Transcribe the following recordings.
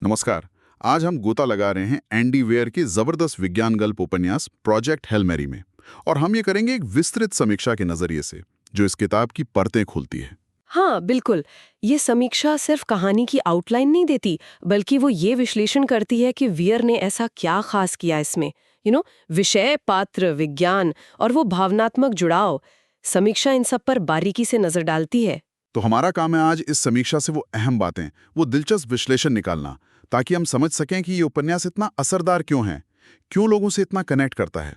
नमस्कार। आज हम गोता लगा रहे हैं एंडी वेयर की जबरदस्त विज्ञान गल्प उपन्यास प्रोजेक्ट हेल मैरी में, और हम ये करेंगे एक विस्तृत समीक्षा के नजरिए से जो इस किताब की परतें खोलती है। हाँ बिल्कुल। ये समीक्षा सिर्फ कहानी की आउटलाइन नहीं देती, बल्कि वो ये विश्लेषण करती है कि वियर ने ऐसा क्या खास किया इसमें। विषय, पात्र, विज्ञान और वो भावनात्मक जुड़ाव। समीक्षा इन सब पर बारीकी से नजर डालती है। तो हमारा काम है आज इस समीक्षा से वो अहम बातें, वो दिलचस्प विश्लेषण निकालना, ताकि हम समझ सकें कि ये उपन्यास इतना असरदार क्यों है, क्यों लोगों से इतना कनेक्ट करता है।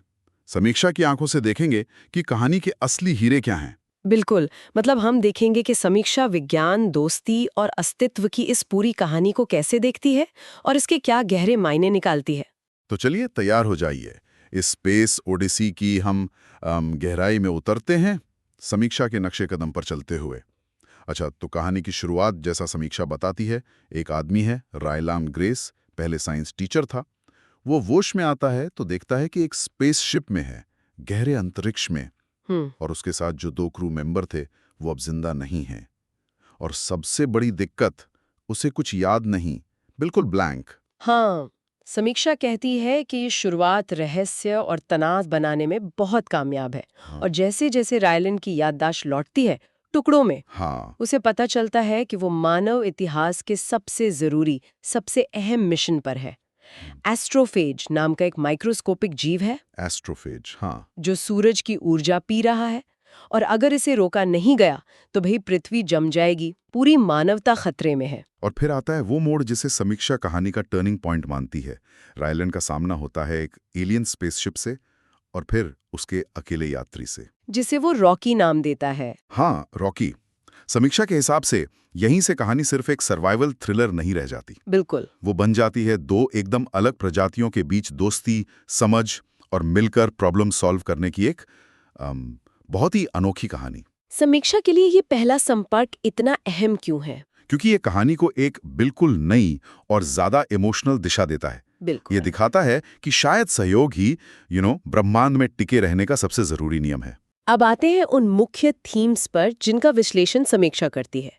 समीक्षा की आंखों से देखेंगे कि कहानी के असली हीरे क्या हैं। बिल्कुल, मतलब हम देखेंगे कि समीक्षा विज्ञान, दोस्ती और अस्तित्व की इस पूरी कहानी को कैसे देखती है और इसके क्या गहरे मायने निकालती है। तो चलिए तैयार हो जाइए। इस स्पेस ओडिसी की हम गहराई में उतरते हैं, समीक्षा के नक्शे कदम पर चलते हुए। अच्छा, तो कहानी की शुरुआत जैसा समीक्षा बताती है, एक आदमी है रायलाम ग्रेस, पहले साइंस टीचर था। वो वोश में आता है तो देखता है कि एक स्पेसशिप में है, गहरे अंतरिक्ष में, और उसके साथ जो 2 क्रू मेंबर थे वो अब जिंदा नहीं हैं। और सबसे बड़ी दिक्कत, उसे कुछ याद नहीं, बिल्कुल ब्लैंक। हाँ, समीक्षा कहती है कि ये शुरुआत रहस्य और तनाव बनाने में बहुत कामयाब है। हाँ। और जैसे जैसे रायलन की याददाश्त लौटती है टुकड़ों में, हाँ। उसे पता चलता है कि वो मानव इतिहास के सबसे जरूरी, सबसे अहम मिशन पर है। एस्ट्रोफेज नाम का एक माइक्रोस्कोपिक जीव है एस्ट्रोफेज, हाँ। जो सूरज की ऊर्जा पी रहा है, और अगर इसे रोका नहीं गया तो भाई पृथ्वी जम जाएगी, पूरी मानवता खतरे में है। और फिर आता है वो मोड़ जिसे समीक्षा कहानी का टर्निंग पॉइंट मानती है। रायलन का सामना होता है एक एलियन स्पेसशिप से, और फिर उसके अकेले यात्री से, जिसे वो रॉकी नाम देता है। हाँ, रॉकी। समीक्षा के हिसाब से यहीं से कहानी सिर्फ एक सर्वाइवल थ्रिलर नहीं रह जाती। बिल्कुल। वो बन जाती है 2 एकदम अलग प्रजातियों के बीच दोस्ती, समझ और मिलकर प्रॉब्लम सॉल्व करने की एक बहुत ही अनोखी कहानी। समीक्षा के लिए ये पहला संपर्क इतना अहम क्यों है? क्योंकि ये कहानी को एक बिल्कुल नई और ज्यादा इमोशनल दिशा देता है। बिल्कुल। ये दिखाता है कि शायद सहयोग ही ब्रह्मांड में टिके रहने का सबसे जरूरी नियम है। अब आते हैं उन मुख्य थीम्स पर जिनका विश्लेषण समीक्षा करती है।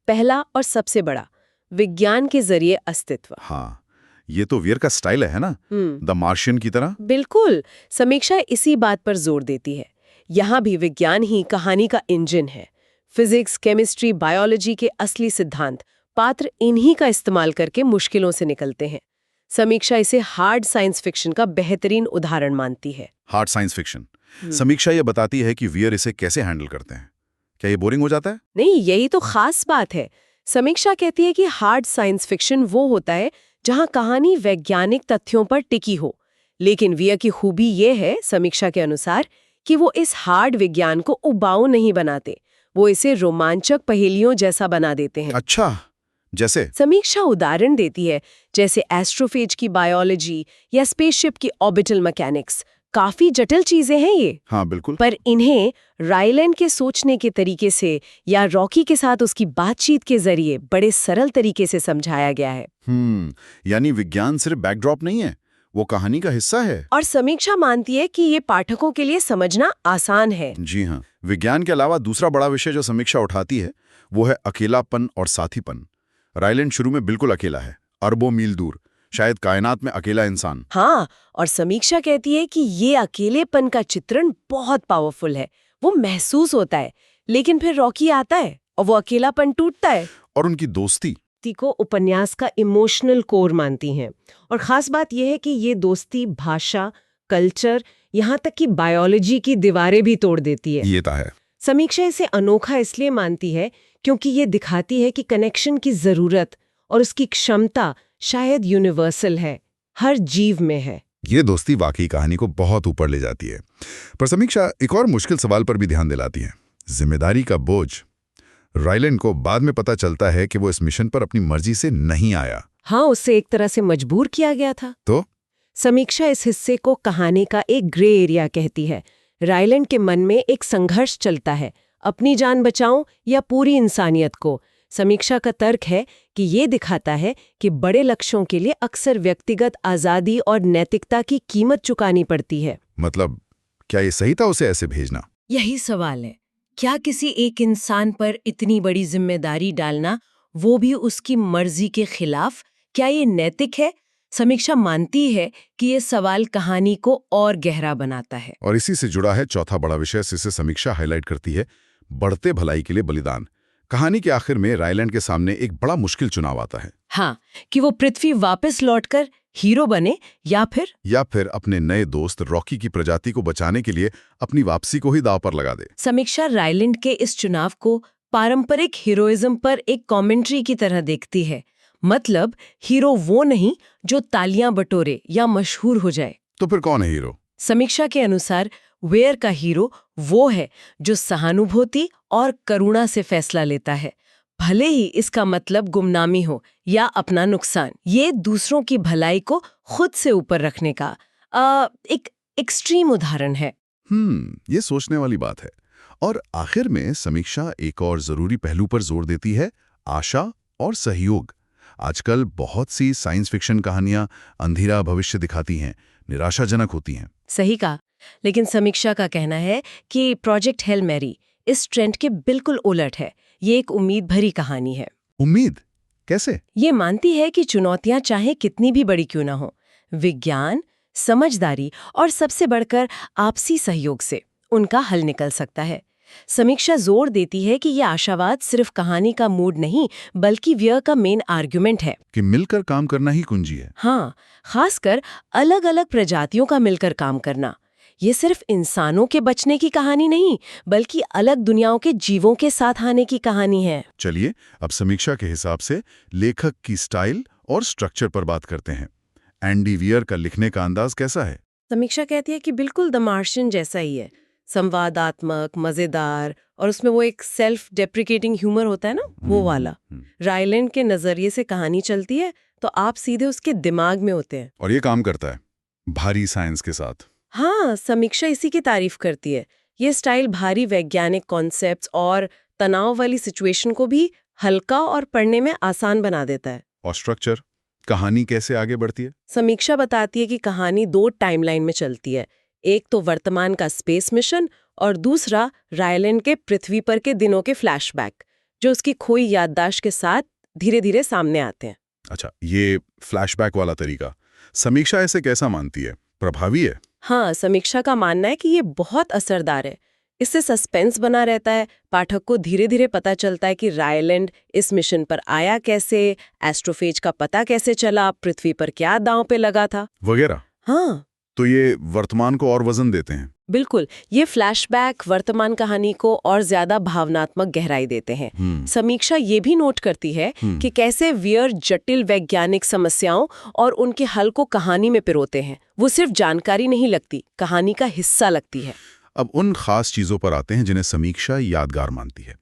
पहला और सबसे बड़ा, विज्ञान के जरिए अस्तित्व। हाँ, ये तो वियर का स्टाइल है ना, द मार्शियन की तरह। बिल्कुल, समीक्षा इसी बात पर जोर देती है। यहाँ भी विज्ञान ही कहानी का इंजन है। फिजिक्स, केमिस्ट्री, बायोलॉजी के असली सिद्धांत, पात्र इन्हीं का इस्तेमाल करके मुश्किलों से निकलते हैं। समीक्षा इसे हार्ड साइंस फिक्शन का बेहतरीन उदाहरण मानती है। Hard science fiction. समीक्षा ये बताती है कि वियर इसे कैसे हैंडल करते हैं। क्या ये बोरिंग हो जाता है? नहीं, यही तो खास बात है। समीक्षा कहती है कि हार्ड साइंस फिक्शन वो होता है जहां कहानी वैज्ञानिक तथ्यों पर टिकी हो, लेकिन वियर की खूबी ये है, समीक्षा के अनुसार, कि वो इस हार्ड विज्ञान को उबाऊ नहीं बनाते, वो इसे रोमांचक पहेलियों जैसा बना देते हैं। अच्छा, जैसे? समीक्षा उदाहरण देती है, जैसे एस्ट्रोफेज की बायोलॉजी या स्पेसशिप की ऑर्बिटल मैकेनिक्स। काफी जटिल चीजें हैं ये। हाँ, बिल्कुल। पर इन्हें रायलन के सोचने के तरीके से या रॉकी के साथ उसकी बातचीत के जरिए बड़े सरल तरीके से समझाया गया है। यानी विज्ञान सिर्फ बैकड्रॉप नहीं है, वो कहानी का हिस्सा है। और समीक्षा मानती है कि ये पाठकों के लिए समझना आसान है। जी हाँ। विज्ञान के अलावा दूसरा बड़ा विषय जो समीक्षा उठाती है वो है अकेलापन और साथीपन। रायलन शुरू में बिल्कुल अकेला है, अरबों मील दूर, शायद कायनात में अकेला इंसान। हाँ, और समीक्षा कहती है कि ये अकेलेपन का चित्रण बहुत पावरफुल है। वो महसूस होता है, लेकिन फिर रॉकी आता है और वो अकेलापन टूटता है। और उनकी दोस्ती को उपन्यास का इमोशनल कोर मानती हैं। और खास बात यह है कि ये दोस्ती भाषा, कल्चर, यहाँ तक कि बायोलॉजी की दीवारें भी तोड़ देती है। ये तो है। समीक्षा इसे अनोखा इसलिए मानती है क्योंकि ये दिखाती है कि कनेक्शन की जरूरत और उसकी क्षमता शायद यूनिवर्सल है, हर जीव में है। ये दोस्ती वाकई कहानी को बहुत ऊपर ले जाती है। पर समीक्षा एक और मुश्किल सवाल पर भी ध्यान दिलाती है, जिम्मेदारी का बोझ। रायलन को बाद में पता चलता है कि वो इस मिशन पर अपनी मर्जी से नहीं आया। हाँ, उससे एक तरह से मजबूर किया गया था। तो समीक्षा इस हिस्से को कहानी का एक ग्रे एरिया कहती है। रायलन के मन में एक संघर्ष चलता है, अपनी जान बचाऊं या पूरी इंसानियत को। समीक्षा का तर्क है कि ये दिखाता है कि बड़े लक्ष्यों के लिए अक्सर व्यक्तिगत आज़ादी और नैतिकता की कीमत चुकानी पड़ती है। मतलब क्या ये सही था उसे ऐसे भेजना? यही सवाल है। क्या किसी एक इंसान पर इतनी बड़ी जिम्मेदारी डालना, वो भी उसकी मर्जी के खिलाफ, क्या ये नैतिक है? समीक्षा मानती है कि ये सवाल कहानी को और गहरा बनाता है। और इसी से जुड़ा है चौथा बड़ा विषय जिसे समीक्षा हाईलाइट करती है, बढ़ते भलाई के लिए बलिदान। कहानी के आखिर में रायलैंड के सामने एक बड़ा मुश्किल चुनाव आता है। हाँ, कि वो पृथ्वी वापस लौटकर हीरो बने या फिर अपने नए दोस्त रॉकी की प्रजाति को बचाने के लिए अपनी वापसी को ही दांव पर लगा दे। समीक्षा रायलैंड के इस चुनाव को पारंपरिक हीरोइज्म पर एक कमेंट्री की तरह देखती है। मतलब हीरो वो नहीं जो तालियां बटोरे या मशहूर हो जाए। तो फिर कौन है हीरो? समीक्षा के अनुसार वेयर का हीरो वो है जो सहानुभूति और करुणा से फैसला लेता है, भले ही इसका मतलब गुमनामी हो या अपना नुकसान। ये दूसरों की भलाई को खुद से ऊपर रखने का एक एक्सट्रीम उदाहरण है। ये सोचने वाली बात है। और आखिर में समीक्षा एक और जरूरी पहलू पर जोर देती है, आशा और सहयोग। आजकल बहुत सी साइंस फिक्शन कहानियां अंधेरा भविष्य दिखाती हैं, निराशाजनक होती हैं। सही कहा, लेकिन समीक्षा का कहना है कि प्रोजेक्ट हेल मैरी इस ट्रेंड के बिल्कुल उलट है। ये एक उम्मीद भरी कहानी है। उम्मीद कैसे? ये मानती है कि चुनौतियां चाहे कितनी भी बड़ी क्यों ना हो, विज्ञान, समझदारी और सबसे बढ़कर आपसी सहयोग से उनका हल निकल सकता है। समीक्षा जोर देती है कि यह आशावाद सिर्फ कहानी का मूड नहीं, बल्कि व्यय का मेन आर्गुमेंट है कि मिलकर काम करना ही कुंजी है। हाँ, खासकर अलग अलग प्रजातियों का मिलकर काम करना। ये सिर्फ इंसानों के बचने की कहानी नहीं, बल्कि अलग दुनियाओं के जीवों के साथ आने की कहानी है। चलिए अब समीक्षा के हिसाब से लेखक की स्टाइल और स्ट्रक्चर पर बात करते हैं। एंडी वियर का लिखने का अंदाज कैसा है? समीक्षा कहती है कि बिल्कुल द मार्शियन जैसा ही है, संवादात्मक, मजेदार, और उसमें वो एक सेल्फ डेप्रिकेटिंग ह्यूमर होता है ना, वो वाला। रायलैंड के नजरिए से कहानी चलती है तो आप सीधे उसके दिमाग में होते हैं। और ये काम करता है भारी साइंस के साथ। हाँ, समीक्षा इसी की तारीफ करती है। ये स्टाइल भारी वैज्ञानिक कॉन्सेप्ट्स और तनाव वाली सिचुएशन को भी हल्का और पढ़ने में आसान बना देता है। और स्ट्रक्चर, कहानी कैसे आगे बढ़ती है? समीक्षा बताती है कि कहानी 2 टाइमलाइन में चलती है। एक तो वर्तमान का स्पेस मिशन और दूसरा रायलैंड के पृथ्वी पर के दिनों के फ्लैशबैक, जो उसकी खोई याददाश्त के साथ धीरे धीरे सामने आते हैं। अच्छा, ये फ्लैशबैक वाला तरीका समीक्षा ऐसे कैसा मानती है? प्रभावी है? हाँ, समीक्षा का मानना है कि ये बहुत असरदार है। इससे सस्पेंस बना रहता है, पाठक को धीरे धीरे पता चलता है कि रायलैंड इस मिशन पर आया कैसे, एस्ट्रोफेज का पता कैसे चला, पृथ्वी पर क्या दांव पे लगा था वगैरह। हाँ, तो ये वर्तमान को और वजन देते हैं। बिल्कुल, ये फ्लैशबैक वर्तमान कहानी को और ज्यादा भावनात्मक गहराई देते हैं। समीक्षा ये भी नोट करती है कि कैसे वियर जटिल वैज्ञानिक समस्याओं और उनके हल को कहानी में पिरोते हैं। वो सिर्फ जानकारी नहीं लगती, कहानी का हिस्सा लगती है। अब उन खास चीजों पर आते हैं जिन्हें समीक्षा यादगार मानती है।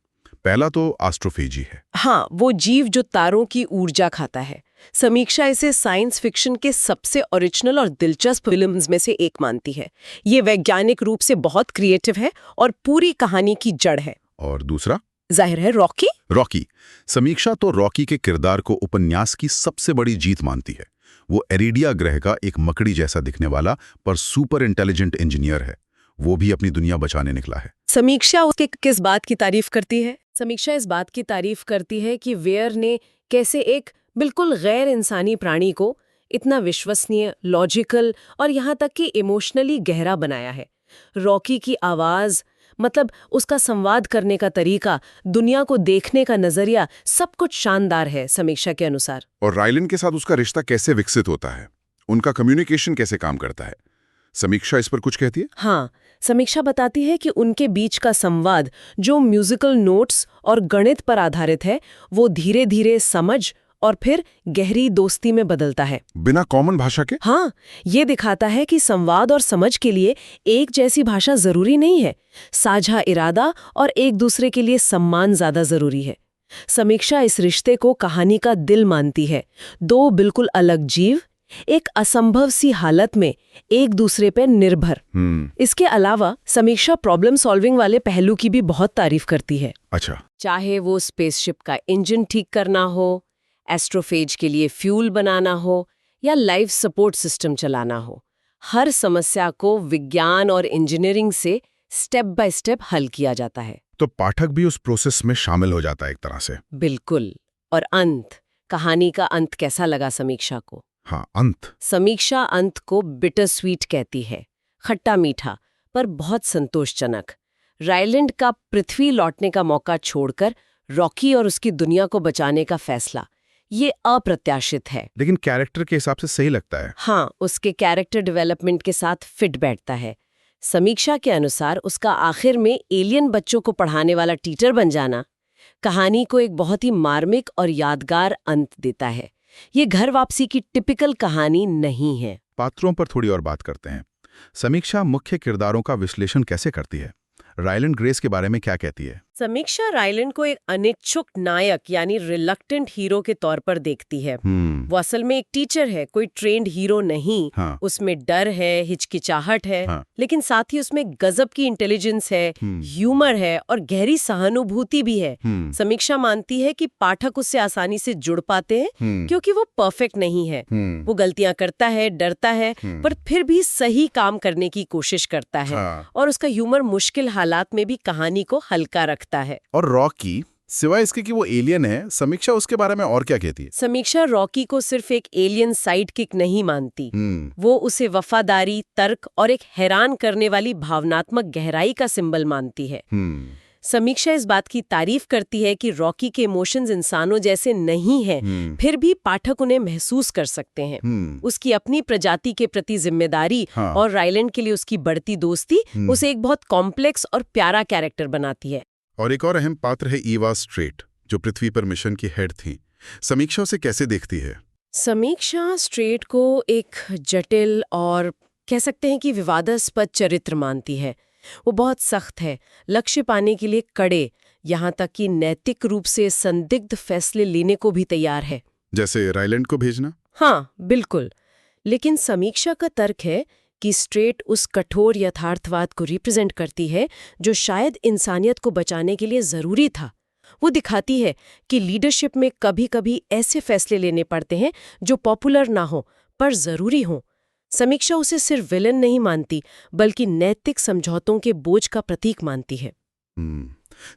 पहला तो एस्ट्रोफेजी है। हाँ, वो जीव जो तारों की ऊर्जा खाता है। समीक्षा इसे साइंस फिक्शन के सबसे ओरिजिनल और दिलचस्प फिल्म्स में से एक मानती है। ये वैज्ञानिक रूप से बहुत क्रिएटिव है और पूरी कहानी की जड़ है। और दूसरा जाहिर है रॉकी। समीक्षा तो रॉकी के किरदार को उपन्यास की सबसे बड़ी जीत मानती है। वो एरिडिया ग्रह का एक मकड़ी जैसा दिखने वाला पर सुपर इंटेलिजेंट इंजीनियर है। वो भी अपनी दुनिया बचाने निकला है। समीक्षा उसके किस बात की तारीफ करती है? समीक्षा इस बात की तारीफ करती है कि वेयर ने कैसे एक बिल्कुल गैर इंसानी प्राणी को इतना विश्वसनीय, लॉजिकल और यहाँ तक कि इमोशनली गहरा बनाया है। रॉकी की आवाज, मतलब उसका संवाद करने का तरीका, दुनिया को देखने का नजरिया, सब कुछ शानदार है समीक्षा के अनुसार। और रायलैंड के साथ उसका रिश्ता कैसे विकसित होता है, उनका कम्युनिकेशन कैसे काम करता है, समीक्षा इस पर कुछ कहती है? हाँ, समीक्षा बताती है कि उनके बीच का संवाद, जो म्यूजिकल नोट्स और गणित पर आधारित है, वो धीरे धीरे समझ और फिर गहरी दोस्ती में बदलता है, बिना कॉमन भाषा के। हाँ, ये दिखाता है कि संवाद और समझ के लिए एक जैसी भाषा जरूरी नहीं है। साझा इरादा और एक दूसरे के लिए सम्मान ज्यादा जरूरी है। समीक्षा इस रिश्ते को कहानी का दिल मानती है। 2 बिल्कुल अलग जीव एक असंभव सी हालत में एक दूसरे पर निर्भर। इसके अलावा समीक्षा प्रॉब्लम सॉल्विंग वाले पहलू की भी बहुत तारीफ करती है। अच्छा, चाहे वो स्पेसशिप का इंजन ठीक करना हो, एस्ट्रोफेज के लिए फ्यूल बनाना हो या लाइफ सपोर्ट सिस्टम चलाना हो, हर समस्या को विज्ञान और इंजीनियरिंग से स्टेप बाय स्टेप हल किया जाता है। तो पाठक भी उस प्रोसेस में शामिल हो जाता है एक तरह से। बिल्कुल। और अंत कहानी का अंत कैसा लगा समीक्षा को? हाँ, अंत। समीक्षा अंत को बिटर स्वीट कहती है, खट्टा मीठा पर बहुत संतोषजनक। रायलैंड का पृथ्वी लौटने का मौका छोड़कर रॉकी और उसकी दुनिया को बचाने का फैसला, ये अप्रत्याशित है। लेकिन कैरेक्टर के हिसाब से सही लगता है। हाँ, उसके कैरेक्टर डेवलपमेंट के साथ फिट बैठता है। समीक्षा के अनुसार उसका आखिर में एलियन बच्चों को पढ़ाने वाला टीचर बन जाना कहानी को एक बहुत ही मार्मिक और यादगार अंत देता है। ये घर वापसी की टिपिकल कहानी नहीं है। पात्रों पर थोड़ी और बात करते हैं। समीक्षा मुख्य किरदारों का विश्लेषण कैसे करती है? रायलैंड ग्रेस के बारे में क्या कहती है? समीक्षा रायलैंड को एक अनिच्छुक नायक यानी रिलक्टेंट हीरो के तौर पर देखती है। वो असल में एक टीचर है, कोई ट्रेंड हीरो नहीं। हाँ। उसमें डर है, हिचकिचाहट है, हाँ। लेकिन साथ ही उसमें गजब की इंटेलिजेंस है, ह्यूमर है और गहरी सहानुभूति भी है। समीक्षा मानती है कि पाठक उससे आसानी से जुड़ पाते हैं क्योंकि वो परफेक्ट नहीं है। वो गलतियां करता है, डरता है, पर फिर भी सही काम करने की कोशिश करता है। हाँ। और उसका ह्यूमर मुश्किल हालात में भी कहानी को हल्का रखता है। और रॉकी, सिवाय इसके कि वो एलियन है, समीक्षा उसके बारे में और क्या कहती है? समीक्षा रॉकी को सिर्फ एक एलियन साइड किक नहीं मानती। वो उसे वफादारी, तर्क और एक हैरान करने वाली भावनात्मक गहराई का सिंबल मानती है। समीक्षा इस बात की तारीफ करती है कि रॉकी के इमोशंस इंसानों जैसे नहीं हैं, फिर भी पाठक उन्हें महसूस कर सकते हैं। उसकी अपनी प्रजाति के प्रति जिम्मेदारी और रायलैंड के लिए उसकी बढ़ती दोस्ती उसे एक बहुत कॉम्प्लेक्स और प्यारा कैरेक्टर बनाती है। और एक और अहम पात्र है ईवा स्ट्रेट, जो पृथ्वी पर मिशन की हेड थी। समीक्षा उसे कैसे देखती है? समीक्षा स्ट्रेट को एक जटिल और कह सकते हैं कि विवादास्पद चरित्र मानती है। वो बहुत सख्त है, लक्ष्य पाने के लिए कड़े, यहाँ तक कि नैतिक रूप से संदिग्ध फैसले लेने को भी तैयार है। जैसे रायलैंड को भेजना? हाँ, बिल्कुल। लेकिन समीक्षा का तर्क है कि स्ट्रेट उस कठोर यथार्थवाद को रिप्रेजेंट करती है जो शायद इंसानियत को बचाने के लिए जरूरी था। वो दिखाती है कि लीडरशिप में कभी-कभी ऐसे फैसले लेने पड़ते हैं जो पॉपुलर ना हो पर जरूरी हो। समीक्षा उसे सिर्फ विलन नहीं मानती, बल्कि नैतिक समझौतों के बोझ का प्रतीक मानती है।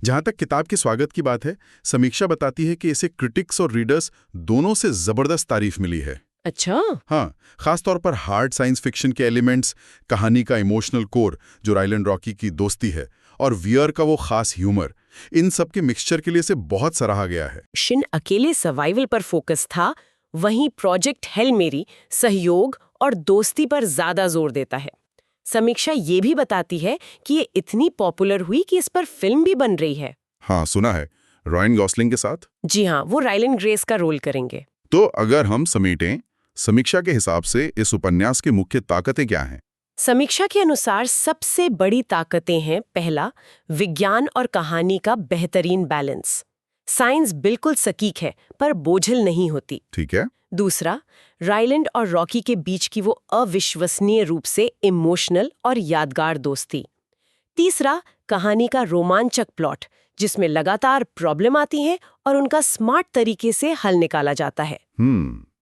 जहां तक किताब के स्वागत की बात है, समीक्षा बताती है कि इसे क्रिटिक्स और रीडर्स दोनों से जबरदस्त तारीफ मिली है। अच्छा? हाँ, खासतौर पर हार्ड साइंस फिक्शन के एलिमेंट्स, कहानी का इमोशनल कोर जो रायलैंड रॉकी की दोस्ती है, और वियर का वो खास ह्यूमर, इन सब के मिक्सचर के लिए इसे बहुत सराहा गया है। शिन अकेले सर्वाइवल पर फोकस था, वहीं प्रोजेक्ट हेल मेरी सहयोग और दोस्ती पर ज्यादा जोर देता है। समीक्षा ये भी बताती है कि ये इतनी पॉपुलर हुई कि इस पर फिल्म भी बन रही है। हाँ, सुना है, रायन गॉसलिंग के साथ। जी हाँ, वो रायलैंड ग्रेस का रोल करेंगे। तो अगर हम समेटें, समीक्षा के हिसाब से इस उपन्यास की मुख्य ताकतें क्या हैं? समीक्षा के अनुसार सबसे बड़ी ताकतें हैं, पहला, विज्ञान और कहानी का बेहतरीन बैलेंस। साइंस बिल्कुल सटीक है पर बोझिल नहीं होती। ठीक है। दूसरा, रायलैंड और रॉकी के बीच की वो अविश्वसनीय रूप से इमोशनल और यादगार दोस्ती। तीसरा, कहानी का रोमांचक प्लॉट जिसमें लगातार प्रॉब्लम आती है और उनका स्मार्ट तरीके से हल निकाला जाता है।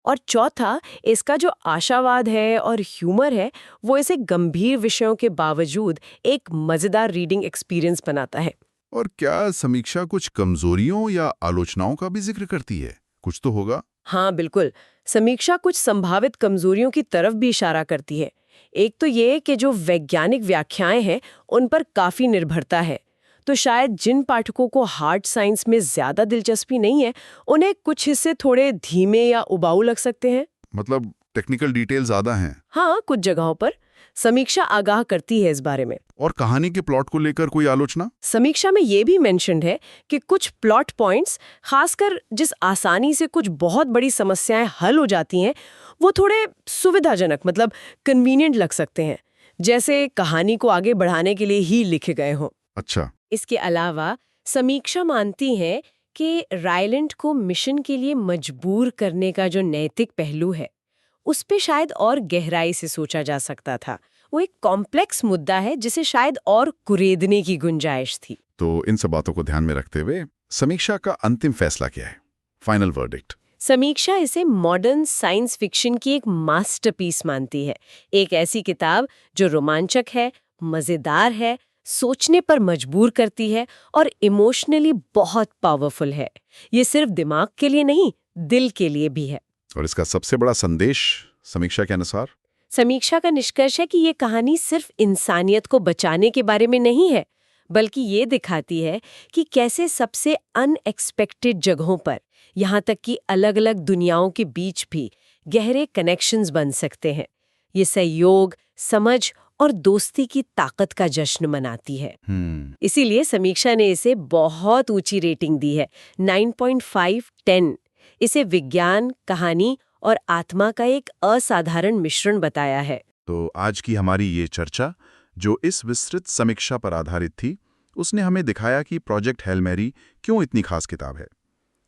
और चौथा, इसका जो आशावाद है और ह्यूमर है, वो इसे गंभीर विषयों के बावजूद एक मजेदार रीडिंग एक्सपीरियंस बनाता है। और क्या समीक्षा कुछ कमजोरियों या आलोचनाओं का भी जिक्र करती है? कुछ तो होगा। हाँ, बिल्कुल। समीक्षा कुछ संभावित कमजोरियों की तरफ भी इशारा करती है। एक तो ये कि जो वैज्ञानिक व्याख्याएं हैं उन पर काफी निर्भरता है, तो शायद जिन पाठकों को हार्ड साइंस में ज्यादा दिलचस्पी नहीं है, उन्हें कुछ हिस्से थोड़े धीमे या उबाऊ लग सकते हैं। मतलब टेक्निकल डिटेल ज्यादा हैं। हाँ, कुछ जगहों पर। समीक्षा आगाह करती है इस बारे में। और कहानी के प्लॉट को लेकर कोई आलोचना? समीक्षा में ये भी मेंशन्ड है कि कुछ प्लॉट पॉइंट्स, खासकर जिस आसानी से कुछ बहुत बड़ी समस्याएं हल हो जाती हैं, वो थोड़े सुविधाजनक, मतलब कन्वीनियंट लग सकते हैं, जैसे कहानी को आगे बढ़ाने के लिए ही लिखे गए हों। अच्छा। इसके अलावा समीक्षा मानती है कि रायलैंड को मिशन के लिए मजबूर करने का जो नैतिक पहलू है, उस पे शायद और गहराई से सोचा जा सकता था। वो एक कॉम्प्लेक्स मुद्दा है जिसे शायद और कुरेदने की गुंजाइश थी। तो इन सब बातों को ध्यान में रखते हुए समीक्षा का अंतिम फैसला क्या है? Final verdict. समीक्षा इसे मॉडर्न साइंस फिक्शन की एक मास्टरपीस मानती है। एक ऐसी किताब जो रोमांचक है, मजेदार है, सोचने पर मजबूर करती है और इमोशनली बहुत पावरफुल है। ये सिर्फ दिमाग के लिए नहीं, दिल के लिए भी है। और इसका सबसे बड़ा संदेश समीक्षा के अनुसार? समीक्षा का निष्कर्ष है कि ये कहानी सिर्फ इंसानियत को बचाने के बारे में नहीं है, बल्कि ये दिखाती है कि कैसे सबसे अनएक्सपेक्टेड जगहों पर, यहाँ तक कि अलग-अलग दुनियाओं के बीच भी गहरे कनेक्शंस बन सकते हैं। ये सहयोग, समझ और दोस्ती की ताकत का जश्न मनाती है। इसीलिए समीक्षा ने इसे बहुत ऊंची रेटिंग दी है, 9.5/10। इसे विज्ञान, कहानी और आत्मा का एक असाधारण मिश्रण बताया है। तो आज की हमारी ये चर्चा, जो इस विस्तृत समीक्षा पर आधारित थी, उसने हमें दिखाया कि प्रोजेक्ट हेल मैरी क्यों इतनी खास किताब है।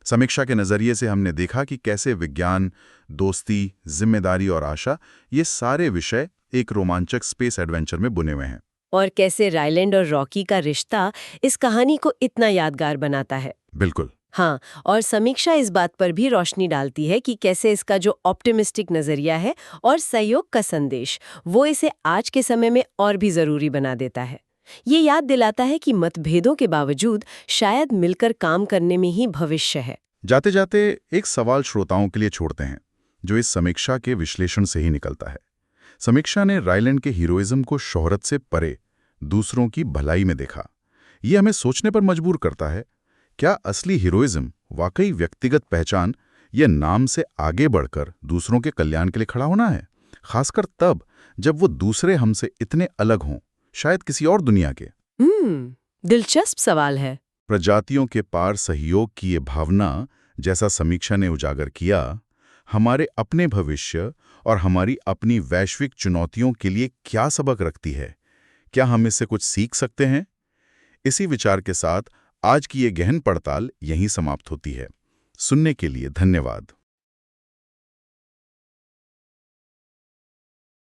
समीक्षा के नज़रिए से हमने देखा कि कैसे विज्ञान, दोस्ती, जिम्मेदारी और आशा, ये सारे विषय एक रोमांचक स्पेस एडवेंचर में बुने हुए हैं। और कैसे रायलैंड और रॉकी का रिश्ता इस कहानी को इतना यादगार बनाता है। बिल्कुल। हाँ, और समीक्षा इस बात पर भी रोशनी डालती है कि कैसे इसका जो ऑप्टिमिस्टिक नजरिया है और सहयोग का संदेश, वो इसे आज के समय में और भी जरूरी बना देता है। ये याद दिलाता है कि मतभेदों के बावजूद शायद मिलकर काम करने में ही भविष्य है। जाते जाते एक सवाल श्रोताओं के लिए छोड़ते हैं, जो इस समीक्षा के विश्लेषण से ही निकलता है। समीक्षा ने रायलैंड के हीरोइज्म को शोहरत से परे दूसरों की भलाई में देखा। ये हमें सोचने पर मजबूर करता है, क्या असली हीरोइज्म वाकई व्यक्तिगत पहचान या नाम से आगे बढ़कर दूसरों के कल्याण के लिए खड़ा होना है, खासकर तब जब वो दूसरे हमसे इतने अलग हों, शायद किसी और दुनिया के। दिलचस्प सवाल है। प्रजातियों के पार सहयोग की ये भावना, जैसा समीक्षा ने उजागर किया, हमारे अपने भविष्य और हमारी अपनी वैश्विक चुनौतियों के लिए क्या सबक रखती है? क्या हम इससे कुछ सीख सकते हैं? इसी विचार के साथ आज की ये गहन पड़ताल यहीं समाप्त होती है। सुनने के लिए धन्यवाद।